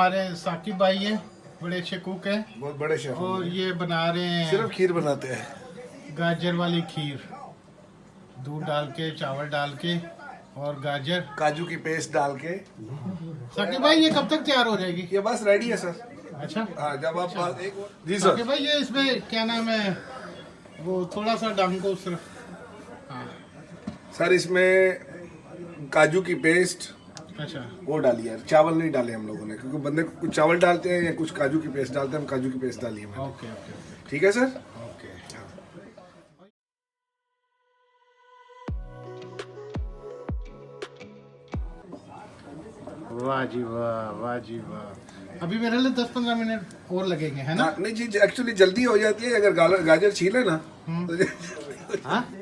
हमारे साकिब भाई हैं, बड़े अच्छे कुक हैं, बहुत बड़े शेफ और ये बना रहे हैं सिर्फ खीर बनाते हैं, गाजर वाली खीर, दूध डाल के, चावल डाल के और गाजर। काजू की पेस्ट डाल के। साकिब भाई ये कब तक तैयार हो जाएगी? ये बस रेडी है सर। अच्छा हाँ, जब आप एक जी सर। साकिब भाई ये इसमें क्या नाम है, वो थोड़ा सा डाल को सिर्फ। हाँ सर इसमें काजू की पेस्ट अच्छा वो डाली है, चावल नहीं डाले हम लोगों ने, क्योंकि बंदे कुछ चावल डालते हैं या कुछ काजू की पेस्ट डालते हैं, हम काजू की पेस्ट डाली है मैंने। ओके ओके ओके ठीक है सर। ओके। वाह जी वाह, वाह जी वाह। अभी मेरे लिए 10-15 मिनट और लगेंगे, है ना? नहीं जी, एक्चुअली जल्दी हो जाती है, अगर गाजर छीले ना तो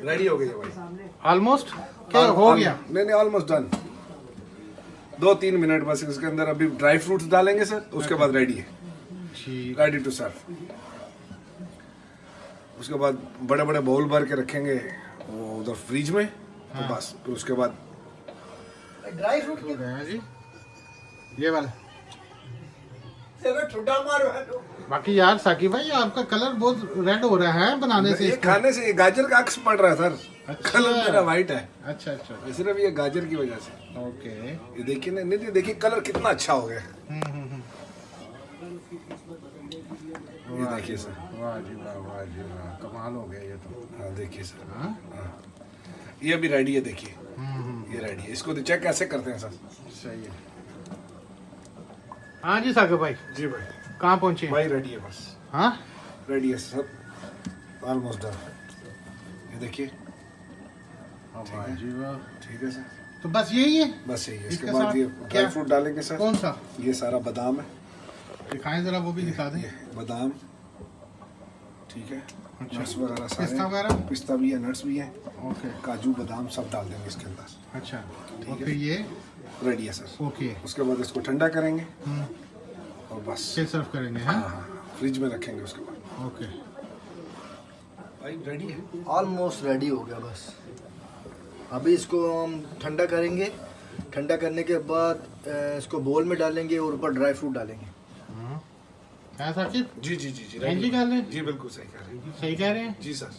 रेडी हो गई है भाई। ऑलमोस्ट क्या हो गया? नहीं ऑलमोस्ट डन। 2-3 मिनट बस इसके अंदर। अभी ड्राई फ्रूट्स डालेंगे सर, उसके बाद रेडी है, ठीक। Ready to serve. उसके बाद बड़े बड़े बाउल भर के रखेंगे वो उधर फ्रिज में, तो बस फिर उसके बाद ड्राई फ्रूट हो गया है जी, ये वाला। बाकी यार साकिब भाई आपका कलर बहुत रेड हो रहा है बनाने से। ये खाने से, ये गाजर का अक्स पड़ रहा है सर। अच्छा। कलर मेरा वाइट है। अच्छा अच्छा सिर्फ ये गाजर की वजह से। ओके। ये देखिए ना, नहीं देखिए कलर कितना अच्छा हो गया। ये देखिए सर। वाह जी वाह, वाह जी वाह, कमाल हो गया ये तो। हाँ देखिए सर। हाँ? हाँ। ये अभी रेडी है, देखिए ये रेडी है। इसको चेक कैसे करते हैं सर? सही है। हाँ जी साकिब भाई, जी भाई। कहाँ पहुँचे? भाई रेडी है बस। हाँ रेडी है सर, ऑलमोस्ट डन। ये देखिए। वाह जी वाह। ठीक है सर। तो बस यही है? बस यही है। इसके इसके बाद साथ ये क्या? ड्राई फ्रूट डालेंगे सर। कौन सा? ये सारा बादाम है, दिखाएं जरा, वो भी दिखा दें। ये बादाम। ठीक है। अच्छा। नट्स वगैरह सारे, पिस्ता वगैरह? पिस्ता भी है, नट्स भी है, ओके काजू बादाम सब डाल देंगे इसके अंदर। अच्छा। ठीक और है। फिर ये रेडी है सर। ओके, उसके बाद इसको ठंडा करेंगे और बस फिर सर्व करेंगे। हाँ हाँ फ्रिज में रखेंगे उसके बाद। ओके। भाई रेडी है। ऑलमोस्ट रेडी हो गया बस। अभी इसको हम ठंडा करेंगे, ठंडा करने के बाद इसको बोल में डालेंगे और ऊपर ड्राई फ्रूट डालेंगे। है साकिब? जी जी जी जी हाँ जी, कर लें। जी बिल्कुल सही कह रहे हैं। सही कह रहे हैं? जी सर।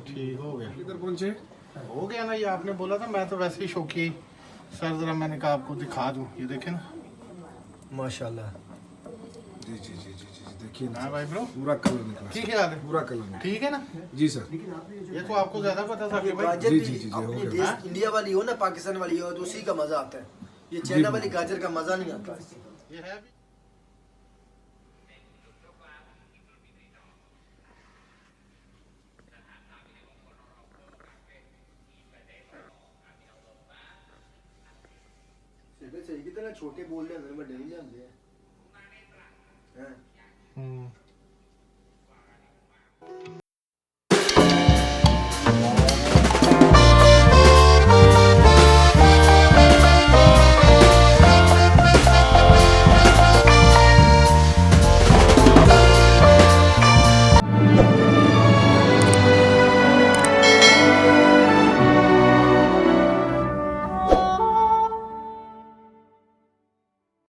ठीक हो गया। किधर पहुंचे? हो गया ना, ये आपने बोला था, मैं तो वैसे ही शौकी सर, जरा मैंने कहा आपको दिखा दूं। ये देखे ना, माशाल्लाह। जी जी जी जी जी देखिए ना, हाँ भाई ब्रो, पूरा कलर निकला ठीक सर। है यार, पूरा कलर निकला। ठीक है ना? जी सर। ये तो आपको ज्यादा पता साकिब भाई। गाजर जी, भी जी, जी, हो अपनी गया। देश इंडिया वाली हो ना, पाकिस्तान वाली हो, तो उसी का मजा आता है। ये चाइना वाली गाजर का मजा नहीं आता। ये है भी। सही कितना छोटे बोल रहे हैं, मैं डर ही नहीं आते हैं।